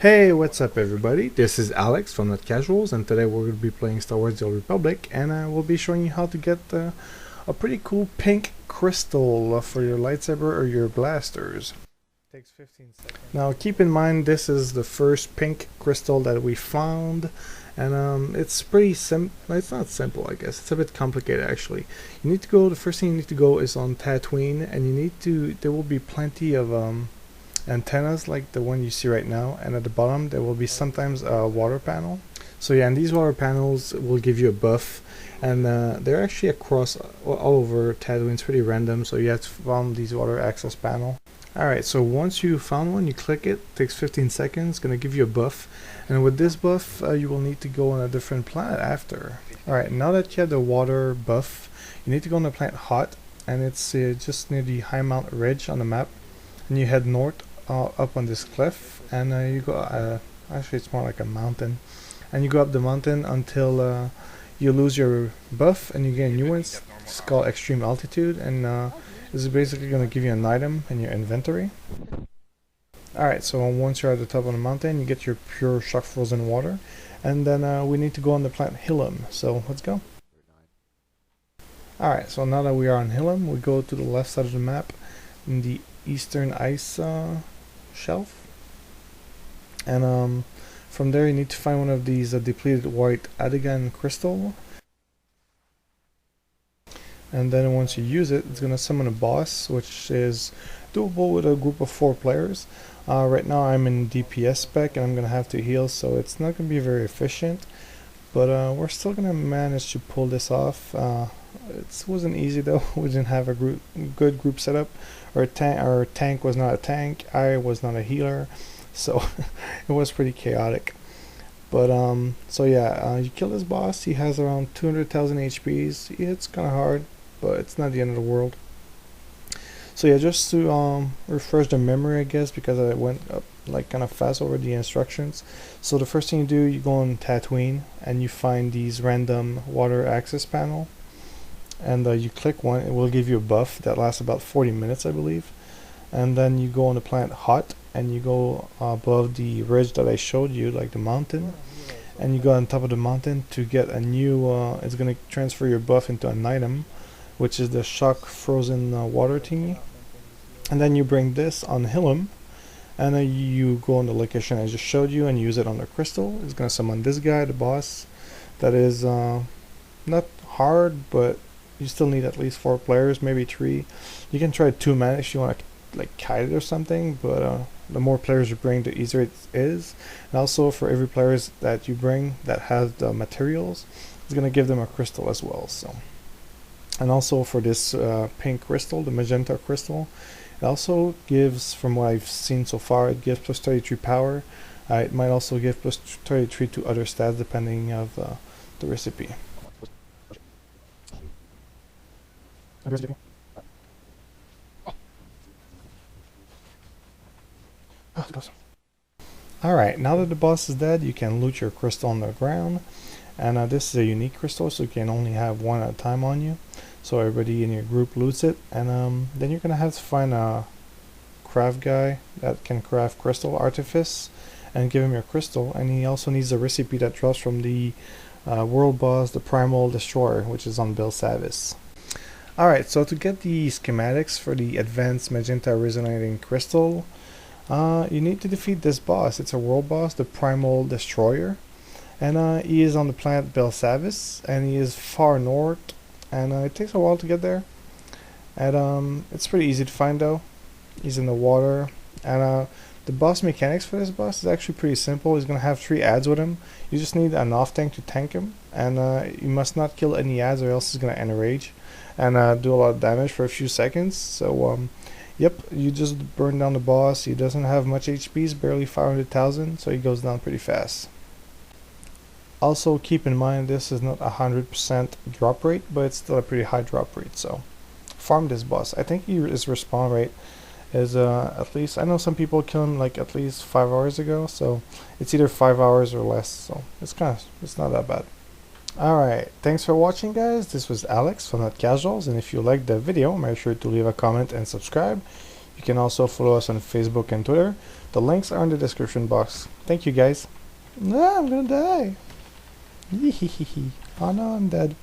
Hey, what's up everybody? This is Alex from Not Casuals, and today we're going to be playing Star Wars The Old Republic, and I will be showing you how to get a pretty cool pink crystal for your lightsaber or your blasters. Takes 15 seconds. Now keep in mind this is the first pink crystal that we found, and it's pretty simple. It's not simple, I guess. It's a bit complicated actually. You need to go, the first thing you need to go is on Tatooine, and you need to, there will be plenty of antennas like the one you see right now, and at the bottom there will be sometimes a water panel. So yeah, and these water panels will give you a buff, and they're actually across all over Tatooine. It's pretty random, so you have to find these water access panel. Alright, so once you found one, you click it, takes 15 seconds, gonna give you a buff, and with this buff you will need to go on a different planet after. Alright, now that you have the water buff, you need to go on the planet Hot, and it's just near the High Mount Ridge on the map, and you head north up on this cliff, and you go actually it's more like a mountain, and you go up the mountain until you lose your buff and you get a new one. It's called Extreme Altitude, and this is basically going to give you an item in your inventory. Alright, so once you're at the top of the mountain, you get your pure shock frozen water, and then we need to go on the planet Hilum, so let's go. Alright, so now that we are on Hilum, we go to the left side of the map in the eastern ice shelf, and from there you need to find one of these depleted white Adegan crystal, and then once you use it, it's gonna summon a boss, which is doable with a group of 4 players. Right now I'm in DPS spec and I'm gonna have to heal, so it's not gonna be very efficient, but we're still gonna manage to pull this off. It wasn't easy though. We didn't have a good group setup. Our tank was not a tank. I was not a healer, so it was pretty chaotic. But so yeah, you kill this boss. He has around 200,000 HPs. It's kind of hard, but it's not the end of the world. So yeah, just to refresh the memory, I guess, because I went up like kind of fast over the instructions. So the first thing you do, you go on Tatooine and you find these random water access panel, and you click one. It will give you a buff that lasts about 40 minutes, I believe. And then you go on the planet Hot, and you go above the ridge that I showed you, like the mountain, and you go on top of the mountain to get a new it's going to transfer your buff into an item, which is the shock frozen water thingy. And then you bring this on Hilum, and you go on the location I just showed you and use it on the crystal. It's going to summon this guy, the boss. That is not hard, but you still need at least 4 players, maybe 3. You can try 2 man if you want to like kite it or something, but the more players you bring, the easier it is. And also for every players that you bring that has the materials, it's going to give them a crystal as well. So, and also for this pink crystal, the Magenta Crystal, it also gives, from what I've seen so far, it gives plus 33 power. It might also give plus 33 to other stats depending of the recipe. Alright, now that the boss is dead, you can loot your crystal on the ground, and this is a unique crystal, so you can only have one at a time on you, so everybody in your group loots it. And then you're gonna have to find a craft guy that can craft crystal artifice and give him your crystal, and he also needs a recipe that drops from the World Boss, the Primal Destroyer, which is on Bill Savis. Alright, so to get the schematics for the advanced Magenta Resonating Crystal, you need to defeat this boss. It's a world boss, the Primal Destroyer, and he is on the planet Bill Savis, and he is far north, and it takes a while to get there. And it's pretty easy to find though. He's in the water, and the boss mechanics for this boss is actually pretty simple. He's going to have 3 ads with him. You just need an off tank to tank him, and you must not kill any ads or else he's going to enrage and do a lot of damage for a few seconds. So yep, you just burn down the boss. He doesn't have much HP, he's barely 500,000, so he goes down pretty fast. Also keep in mind this is not 100% drop rate, but it's still a pretty high drop rate, so farm this boss. I think his respawn rate is at least, I know some people kill him like at least 5 hours ago, so it's either 5 hours or less, so it's not that bad. Alright, thanks for watching guys. This was Alex from Not Casuals, and if you liked the video, make sure to leave a comment and subscribe. You can also follow us on Facebook and Twitter. The links are in the description box. Thank you guys. Ah, I'm gonna die. Oh no, I'm dead.